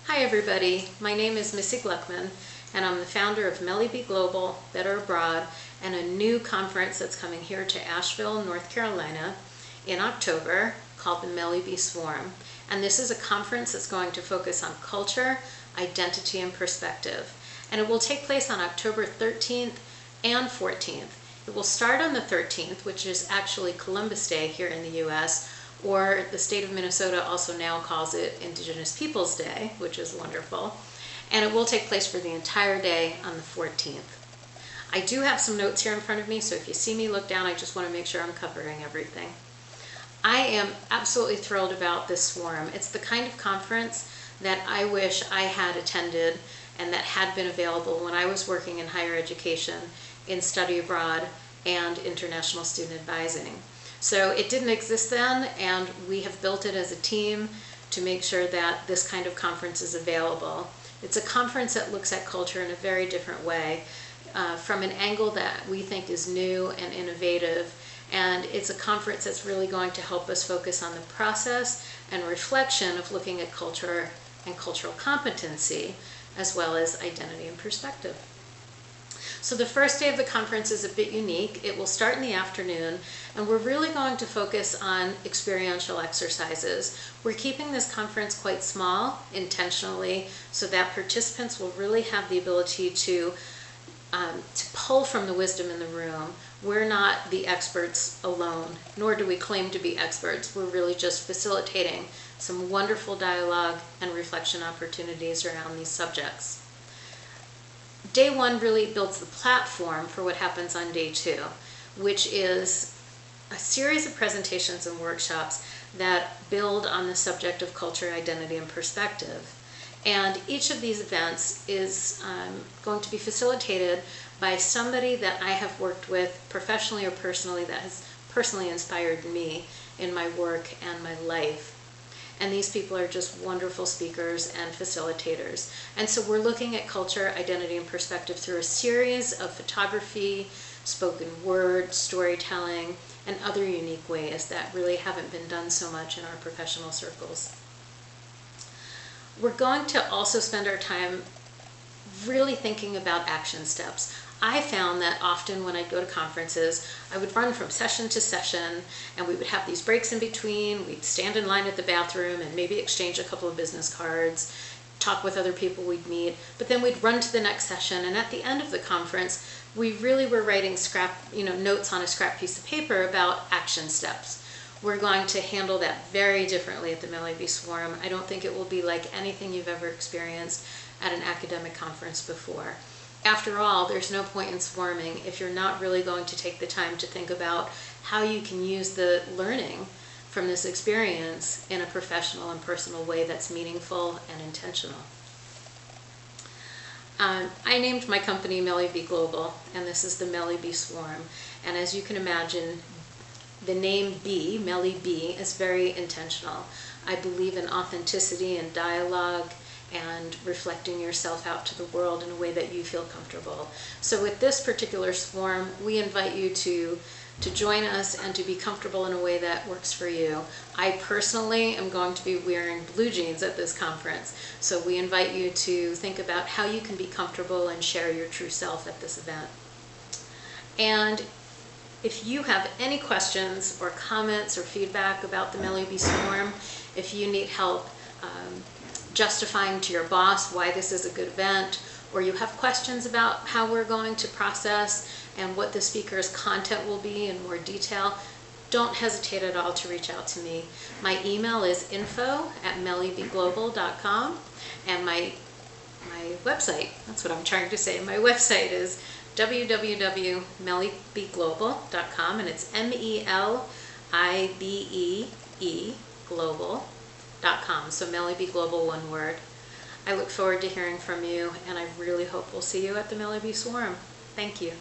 Hi everybody, my name is Missy Gluckmann and I'm the founder of Melibee Global, Better Abroad, and a new conference that's coming here to Asheville, North Carolina in October called the Melibee Swarm. And this is a conference that's going to focus on culture, identity, and perspective. And it will take place on October 13th and 14th. It will start on the 13th, which is actually Columbus Day here in the US, or the state of Minnesota also now calls it Indigenous Peoples Day, which is wonderful. And it will take place for the entire day on the 14th. I do have some notes here in front of me, so if you see me look down, I just want to make sure I'm covering everything. I am absolutely thrilled about this swarm. It's the kind of conference that I wish I had attended and that had been available when I was working in higher education, in study abroad, and international student advising. So it didn't exist then, and we have built it as a team to make sure that this kind of conference is available. It's a conference that looks at culture in a very different way, from an angle that we think is new and innovative. And it's a conference that's really going to help us focus on the process and reflection of looking at culture and cultural competency, as well as identity and perspective. So the first day of the conference is a bit unique. It will start in the afternoon, and we're really going to focus on experiential exercises. We're keeping this conference quite small intentionally so that participants will really have the ability to pull from the wisdom in the room. We're not the experts alone, nor do we claim to be experts. We're really just facilitating some wonderful dialogue and reflection opportunities around these subjects. Day one really builds the platform for what happens on day two, which is a series of presentations and workshops that build on the subject of culture, identity, and perspective. And each of these events is going to be facilitated by somebody that I have worked with professionally or personally that has personally inspired me in my work and my life. And these people are just wonderful speakers and facilitators. And so we're looking at culture, identity, and perspective through a series of photography, spoken word, storytelling, and other unique ways that really haven't been done so much in our professional circles. We're going to also spend our time really thinking about action steps. I found that often when I'd go to conferences, I would run from session to session, and we would have these breaks in between. We'd stand in line at the bathroom and maybe exchange a couple of business cards, talk with other people we'd meet, but then we'd run to the next session, and at the end of the conference, we really were writing notes on a scrap piece of paper about action steps. We're going to handle that very differently at the Melibee Swarm. I don't think it will be like anything you've ever experienced at an academic conference before. After all, there's no point in swarming if you're not really going to take the time to think about how you can use the learning from this experience in a professional and personal way that's meaningful and intentional. I named my company Melibee Global, and this is the Melibee Swarm. And as you can imagine, the name Bee, Melibee, is very intentional. I believe in authenticity and dialogue and reflecting yourself out to the world in a way that you feel comfortable. So with this particular swarm, we invite you to join us and to be comfortable in a way that works for you. I personally am going to be wearing blue jeans at this conference, so we invite you to think about how you can be comfortable and share your true self at this event. And if you have any questions or comments or feedback about the Melibee Swarm, if you need help justifying to your boss why this is a good event, or you have questions about how we're going to process and what the speaker's content will be in more detail, don't hesitate at all to reach out to me. My email is info@melibeeglobal.com, and my website, that's what I'm trying to say, my website is www.melibeeglobal.com, and it's MELIBEE global.com, so Melibee Global, one word. I look forward to hearing from you, and I really hope we'll see you at the Melibee Swarm. Thank you.